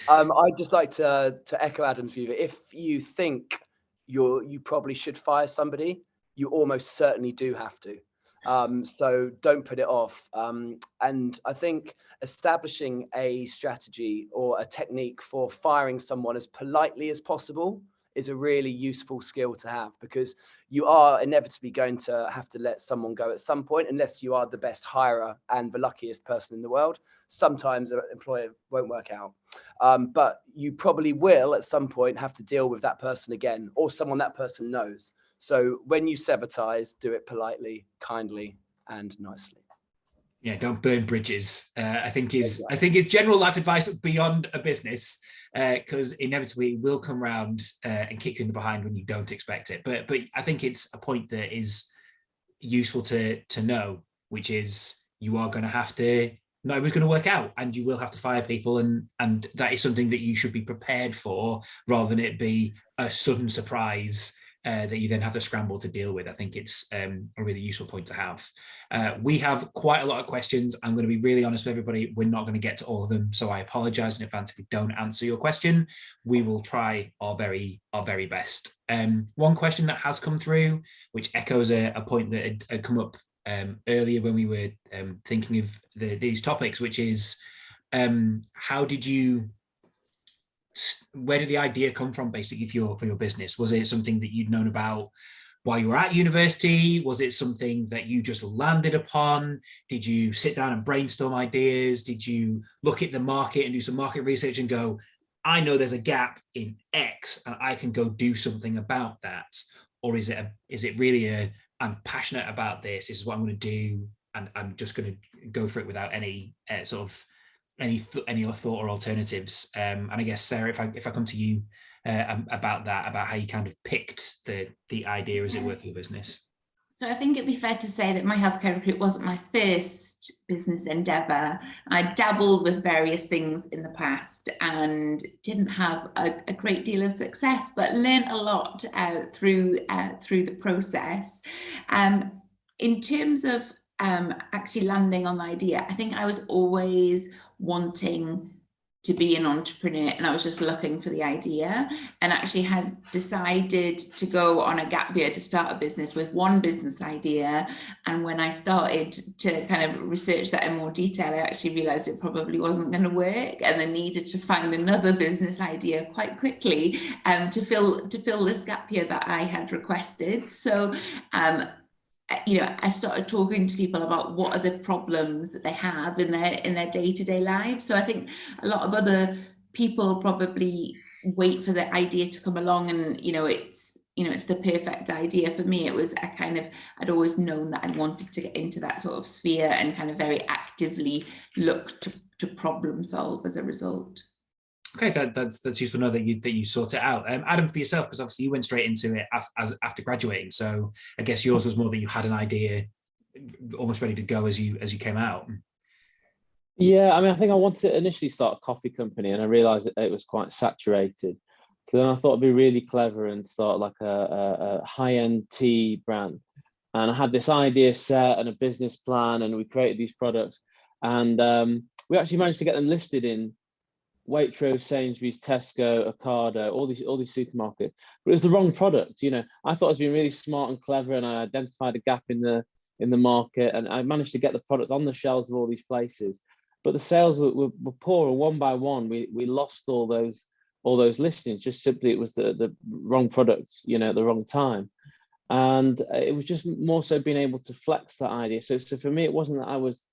I'd just like to echo Adam's view that if you think you probably should fire somebody, you almost certainly do have to. So don't put it off. And I think establishing a strategy or a technique for firing someone as politely as possible is a really useful skill to have, because you are inevitably going to have to let someone go at some point, unless you are the best hirer and the luckiest person in the world. Sometimes an employer won't work out, but you probably will at some point have to deal with that person again, or someone that person knows. So when you sever ties, do it politely, kindly, and nicely. Yeah, don't burn bridges. I think is general life advice beyond a business, because inevitably it will come round and kick you in the behind when you don't expect it. But I think it's a point that is useful to know, which is you are going to have to not always going to work out, and you will have to fire people, and that is something that you should be prepared for, rather than it be a sudden surprise that you then have to scramble to deal with. I think it's a really useful point to have. We have quite a lot of questions. I'm going to be really honest with everybody. We're not going to get to all of them, so I apologize in advance if we don't answer your question. We will try our very best. One question that has come through, which echoes a point that had come up earlier when we were thinking of these topics, which is where did the idea come from, basically, for your business? Was it something that you'd known about while you were at university? Was it something that you just landed upon? Did you sit down and brainstorm ideas? Did you look at the market and do some market research and go, I know there's a gap in X and I can go do something about that? Or is it really I'm passionate about this is what I'm going to do, and I'm just going to go for it without any any thought or alternatives? And I guess, Sarah, if I come to you about how you kind of picked the idea, as it were, for your business. So I think it'd be fair to say that my healthcare recruit wasn't my first business endeavour. I dabbled with various things in the past and didn't have a great deal of success, but learned a lot through the process. In terms of actually landing on the idea, I think I was always wanting to be an entrepreneur, and I was just looking for the idea, and actually had decided to go on a gap year to start a business with one business idea. And when I started to kind of research that in more detail, I actually realized it probably wasn't going to work, and then needed to find another business idea quite quickly to fill this gap year that I had requested. So I started talking to people about what are the problems that they have in their day-to-day lives. So I think a lot of other people probably wait for the idea to come along, and it's the perfect idea. For me, it was I'd always known that I wanted to get into that sort of sphere and kind of very actively look to problem solve as a result. Okay, that's useful to know that you sort it out. Adam, for yourself, because obviously you went straight into it after graduating, so I guess yours was more that you had an idea almost ready to go as you came out. Yeah, I mean, I think I wanted to initially start a coffee company, and I realized that it was quite saturated. So then I thought it'd be really clever and start like a high-end tea brand. And I had this idea set and a business plan, and we created these products, and we actually managed to get them listed in Waitrose, Sainsbury's, Tesco, Ocado, all these supermarkets. But it was the wrong product. I thought I was being really smart and clever, and I identified a gap in the market, and I managed to get the product on the shelves of all these places. But the sales were poor, and one by one we lost all those listings. Just simply, it was the wrong products, at the wrong time. And it was just more so being able to flex that idea. So for me, it wasn't that I was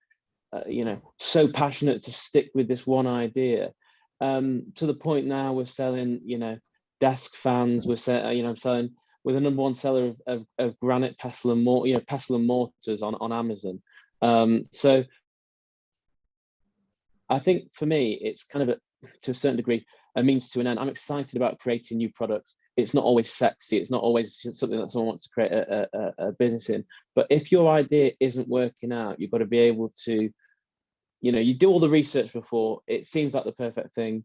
so passionate to stick with this one idea. To the point now we're selling, desk fans. We're I'm selling, we're the #1 seller of granite pestle and mortars on Amazon. So I think for me, it's kind of to a certain degree a means to an end. I'm excited about creating new products. It's not always sexy. It's not always something that someone wants to create a business in. But if your idea isn't working out, you've got to be able to, you do all the research before. It seems like the perfect thing,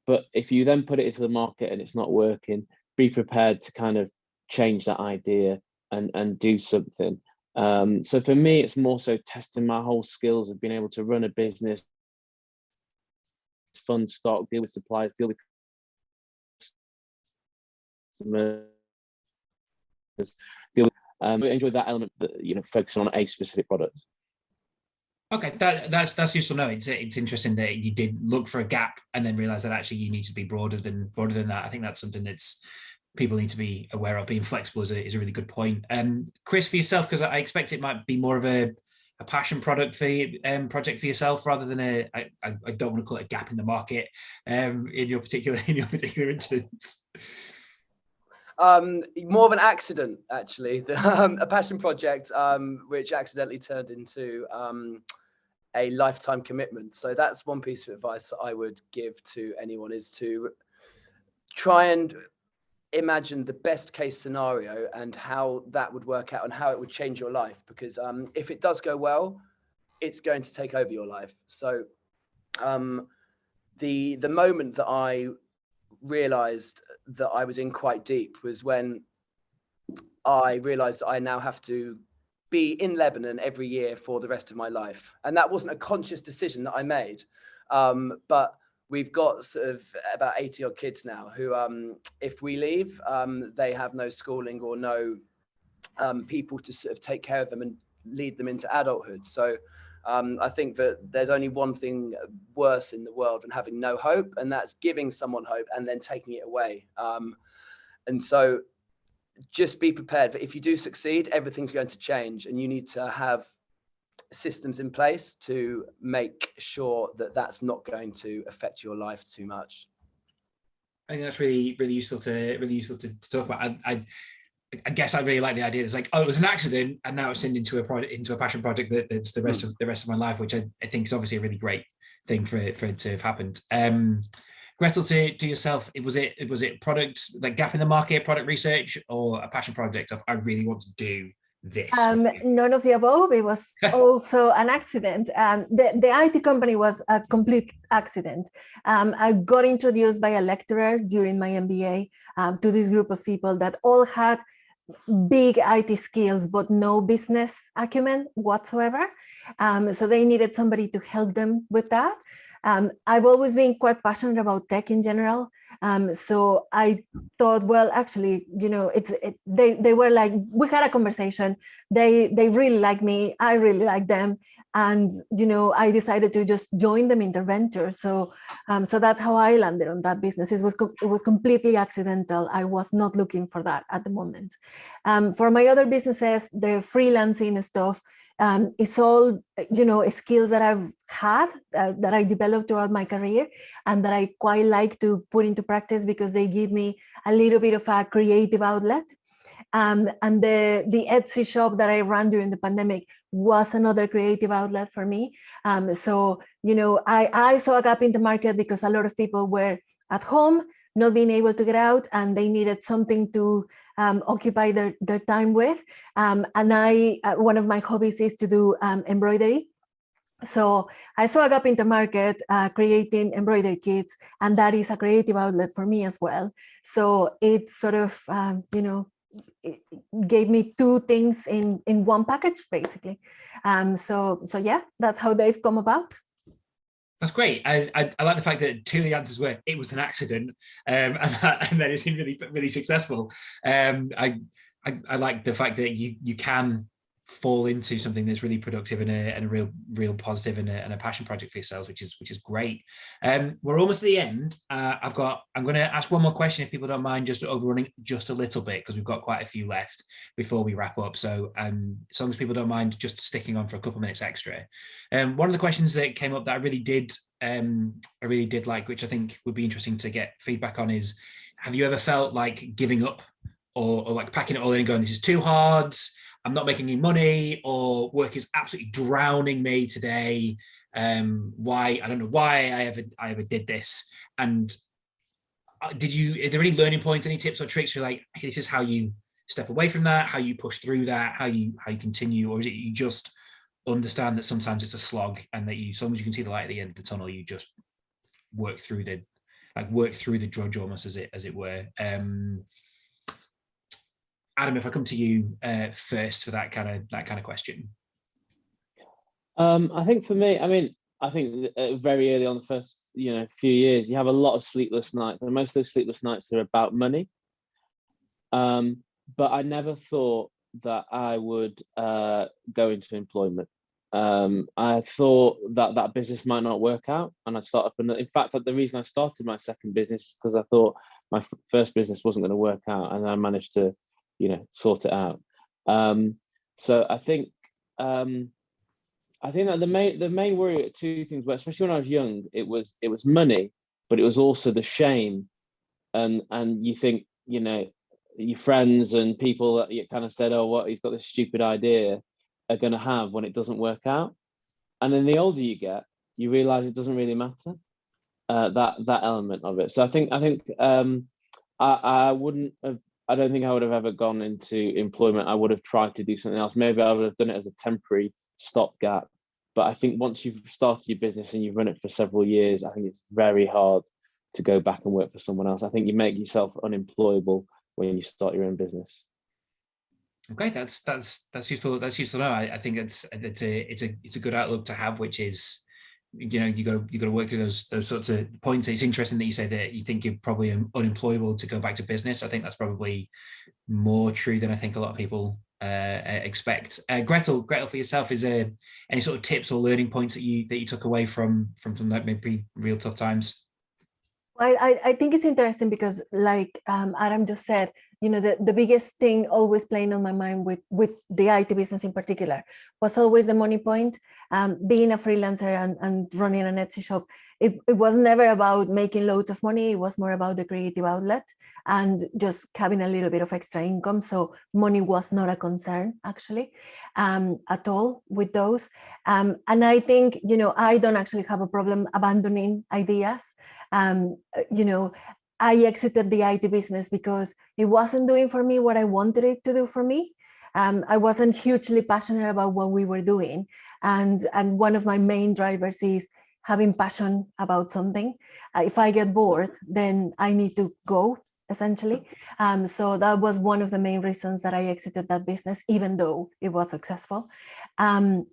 but if you then put it into the market and it's not working, be prepared to kind of change that idea and do something. So for me, it's more so testing my whole skills of being able to run a business, fund stock, deal with suppliers, deal with customers, enjoy that element that, focusing on a specific product. Okay, that's useful to know. It's interesting that you did look for a gap and then realize that actually you need to be broader than that. I think that's something that's people need to be aware of. Being flexible is a really good point. Chris, for yourself, because I expect it might be more of a passion project for yourself rather than I don't want to call it a gap in the market in your particular instance. More of an accident, actually. A passion project which accidentally turned into a lifetime commitment. So that's one piece of advice that I would give to anyone, is to try and imagine the best case scenario and how that would work out and how it would change your life. Because if it does go well, it's going to take over your life. So the moment that I realized that I was in quite deep was when I realized that I now have to be in Lebanon every year for the rest of my life. And that wasn't a conscious decision that I made. But we've got sort of about 80 odd kids now who, if we leave, they have no schooling or no people to sort of take care of them and lead them into adulthood. So I think that there's only one thing worse in the world than having no hope, and that's giving someone hope and then taking it away. And so just be prepared that if you do succeed, everything's going to change, and you need to have systems in place to make sure that that's not going to affect your life too much. I think that's really useful to talk about. I guess I really like the idea. It's like, oh, it was an accident, and now it's turned into a passion project that's the rest of my life, which I think is obviously a really great thing for it to have happened. Gretel, to yourself, was it product, like gap in the market, product research, or a passion project of I really want to do this? None of the above. It was also an accident. The IT company was a complete accident. I got introduced by a lecturer during my MBA to this group of people that all had big IT skills, but no business acumen whatsoever. So they needed somebody to help them with that. I've always been quite passionate about tech in general. So I thought, well, actually, they were like, we had a conversation. They really like me. I really like them. And, I decided to just join them in their venture. So that's how I landed on that business. It was completely accidental. I was not looking for that at the moment. For my other businesses, the freelancing stuff, it's all, skills that I've had, that I developed throughout my career, and that I quite like to put into practice because they give me a little bit of a creative outlet. And the Etsy shop that I ran during the pandemic was another creative outlet for me. So, I saw a gap in the market because a lot of people were at home, not being able to get out, and they needed something to occupy their time with. And one of my hobbies is to do embroidery. So I saw a gap in the market, creating embroidery kits, and that is a creative outlet for me as well. So it sort of, it gave me two things in one package, basically. So yeah, that's how they've come about. That's great. I like the fact that two of the answers were it was an accident, and then it's been really, really successful. I like the fact that you can fall into something that's really productive and a real positive and a passion project for yourselves, which is great. We're almost at the end. I'm going to ask one more question if people don't mind, just overrunning just a little bit because we've got quite a few left before we wrap up. So as long as people don't mind just sticking on for a couple of minutes extra. One of the questions that came up that I really did like, which I think would be interesting to get feedback on, is have you ever felt like giving up or like packing it all in and going, this is too hard, I'm not making any money, or work is absolutely drowning me today. I don't know why I ever did this. And are there any learning points, any tips or tricks for like, hey, this is how you step away from that, how you push through that, how you continue, or is it you just understand that sometimes it's a slog and that as long as you can see the light at the end of the tunnel, you just work through the drudge almost as it were. Adam, if I come to you first for that kind of question. I think for me, I think very early on, the first few years, you have a lot of sleepless nights, and most of those sleepless nights are about money. But I never thought that I would go into employment. I thought that business might not work out, and I'd start up. And in fact, the reason I started my second business is because I thought my first business wasn't going to work out, and I managed to sort it out. So I think that the main worry, two things, but especially when I was young, it was money, but it was also the shame, and you think your friends and people that you kind of said, oh, what he's got this stupid idea, are going to have when it doesn't work out. And then the older you get, you realize it doesn't really matter, that element of it. So I think I don't think I would have ever gone into employment. I would have tried to do something else. Maybe I would have done it as a temporary stopgap But I think once you've started your business and you've run it for several years, I think it's very hard to go back and work for someone else. I think you make yourself unemployable when you start your own business. Okay, that's useful. That's useful to know. I think it's a good outlook to have, which is, you know, you got to work through those sorts of points. It's interesting that you say that you think you're probably unemployable to go back to business. I think that's probably more true than I think a lot of people expect. Gretel, for yourself, is there any sort of tips or learning points that you took away from some like maybe real tough times? I think it's interesting because, like Adam just said, you know, the biggest thing always playing on my mind with the IT business in particular was always the money point. Being a freelancer and running an Etsy shop, it was never about making loads of money. It was more about the creative outlet and just having a little bit of extra income. So money was not a concern, actually, at all with those. And I think, you know, I don't actually have a problem abandoning ideas. You know, I exited the IT business because it wasn't doing for me what I wanted it to do for me. I wasn't hugely passionate about what we were doing. And one of my main drivers is having passion about something. If I get bored, then I need to go, essentially. So that was one of the main reasons that I exited that business, even though it was successful. And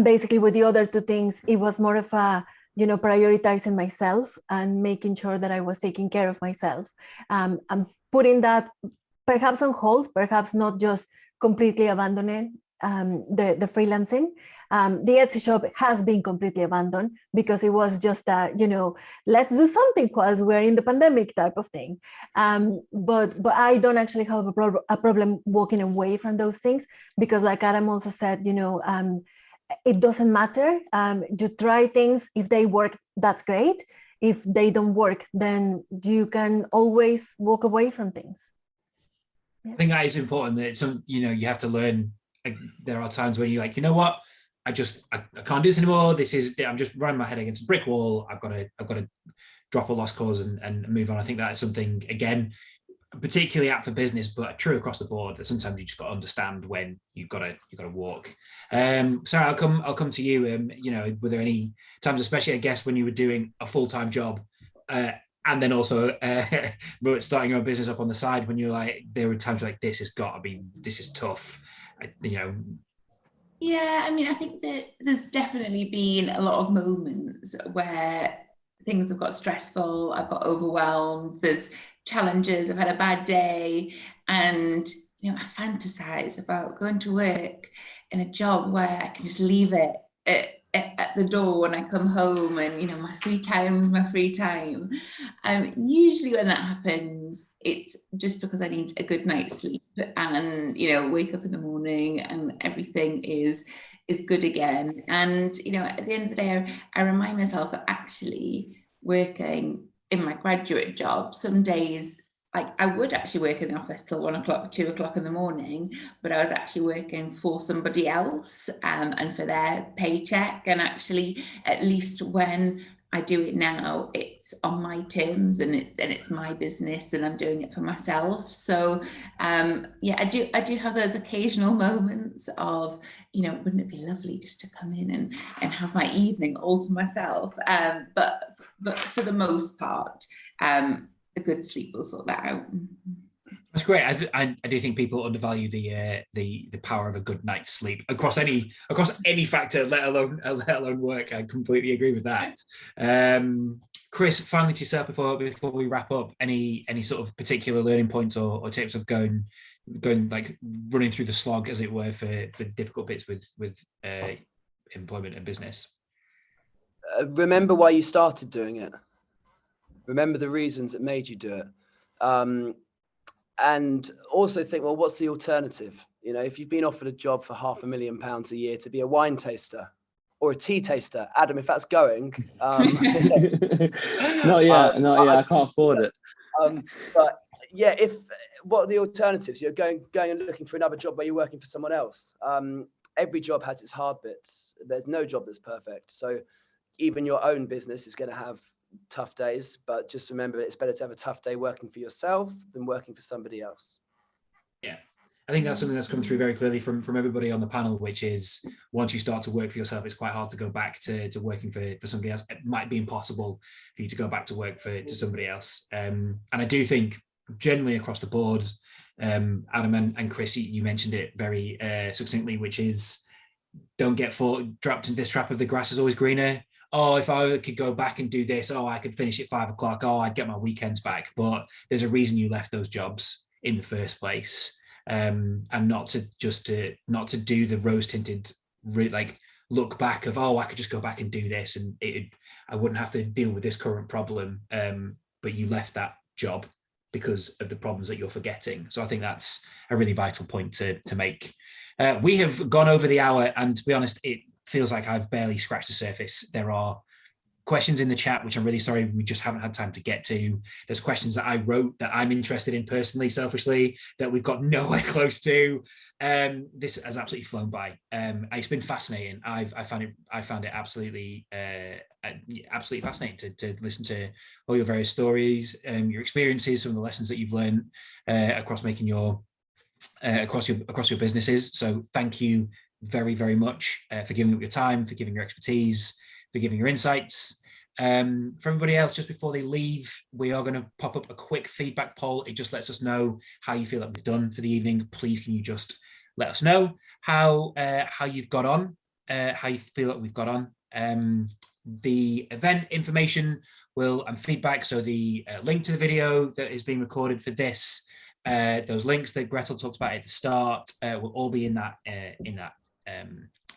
basically with the other two things, it was more of a, you know, prioritizing myself and making sure that I was taking care of myself, and putting that perhaps on hold, perhaps not just completely abandoning the freelancing. The Etsy shop has been completely abandoned because it was just a, you know, let's do something whilst we're in the pandemic type of thing. But I don't actually have a problem walking away from those things because, like Adam also said, you know, it doesn't matter. You try things. If they work, that's great. If they don't work, then you can always walk away from things. Yeah. I think that is important. That some, you know, you have to learn. There are times when you're like, you know what, I can't do this anymore. I'm just running my head against a brick wall. I've got to drop a lost cause and move on. I think that is something, again, particularly apt for business, but true across the board, that sometimes you just got to understand when you've got to walk. Sarah, I'll come to you. You know, were there any times, especially I guess when you were doing a full-time job, and then also starting your own business up on the side, when you're like, there were times like, this is tough, you know? Yeah, I mean, I think that there's definitely been a lot of moments where things have got stressful, I've got overwhelmed, there's challenges, I've had a bad day, and you know, I fantasize about going to work in a job where I can just leave it at the door when I come home, and you know, my free time is my free time. Usually when that happens, it's just because I need a good night's sleep and, you know, wake up in the morning and everything is good again. And you know, at the end of the day, I remind myself that actually working in my graduate job, some days, like I would actually work in the office till 1 o'clock, 2 o'clock in the morning, but I was actually working for somebody else and for their paycheck. And actually, at least when I do it now, it's on my terms and it's my business and I'm doing it for myself. So yeah, I do have those occasional moments of, you know, wouldn't it be lovely just to come in and have my evening all to myself? But for the most part, a good sleep will sort that out. That's great. I do think people undervalue the power of a good night's sleep across any factor, let alone work. I completely agree with that. Chris, finally to yourself before we wrap up, any sort of particular learning points or tips of going like running through the slog, as it were, for difficult bits with employment and business? Remember why you started doing it. Remember the reasons that made you do it. And also think, well, what's the alternative? You know, if you've been offered a job for £500,000 a year to be a wine taster or a tea taster, Adam, if that's going, not yet, I can't afford it. But yeah, what are the alternatives? You're going and looking for another job where you're working for someone else. Every job has its hard bits. There's no job that's perfect. So even your own business is going to have tough days, but just remember, it's better to have a tough day working for yourself than working for somebody else. Yeah, I think that's something that's come through very clearly from everybody on the panel, which is once you start to work for yourself, it's quite hard to go back to working for somebody else. It might be impossible for you to go back to work for somebody else. And I do think generally across the board, Adam and Chris, you mentioned it very succinctly, which is don't get dropped into this trap of the grass is always greener. Oh, if I could go back and do this, oh, I could finish at 5 o'clock. Oh, I'd get my weekends back. But there's a reason you left those jobs in the first place. And not to do the rose-tinted look back of, oh, I could just go back and do this and I wouldn't have to deal with this current problem, but you left that job because of the problems that you're forgetting. So I think that's a really vital point to make. We have gone over the hour, and to be honest, it feels like I've barely scratched the surface. There are questions in the chat, which I'm really sorry we just haven't had time to get to. There's questions that I wrote that I'm interested in personally, selfishly, that we've got nowhere close to. This has absolutely flown by. It's been fascinating. I found it absolutely fascinating to listen to all your various stories, your experiences, some of the lessons that you've learned across making your across your businesses. So thank you very, very much for giving up your time, for giving your expertise, for giving your insights. For everybody else, just before they leave, we are going to pop up a quick feedback poll. It just lets us know how you feel that we've done for the evening. Please, can you just let us know how you've got on, how you feel that we've got on. The event information and feedback, so the link to the video that is being recorded for this, those links that Gretel talked about at the start will all be in that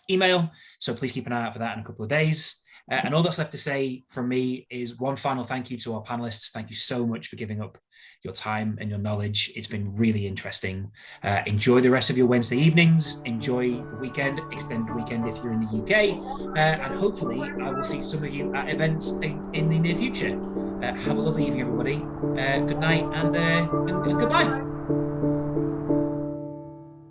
email. So please keep an eye out for that in a couple of days. And all that's left to say from me is one final thank you to our panelists. Thank you so much for giving up your time and your knowledge. It's been really interesting. Enjoy the rest of your Wednesday evenings. Enjoy the weekend, extended weekend if you're in the UK. And hopefully I will see some of you at events in the near future. Have a lovely evening, everybody. Good night and goodbye.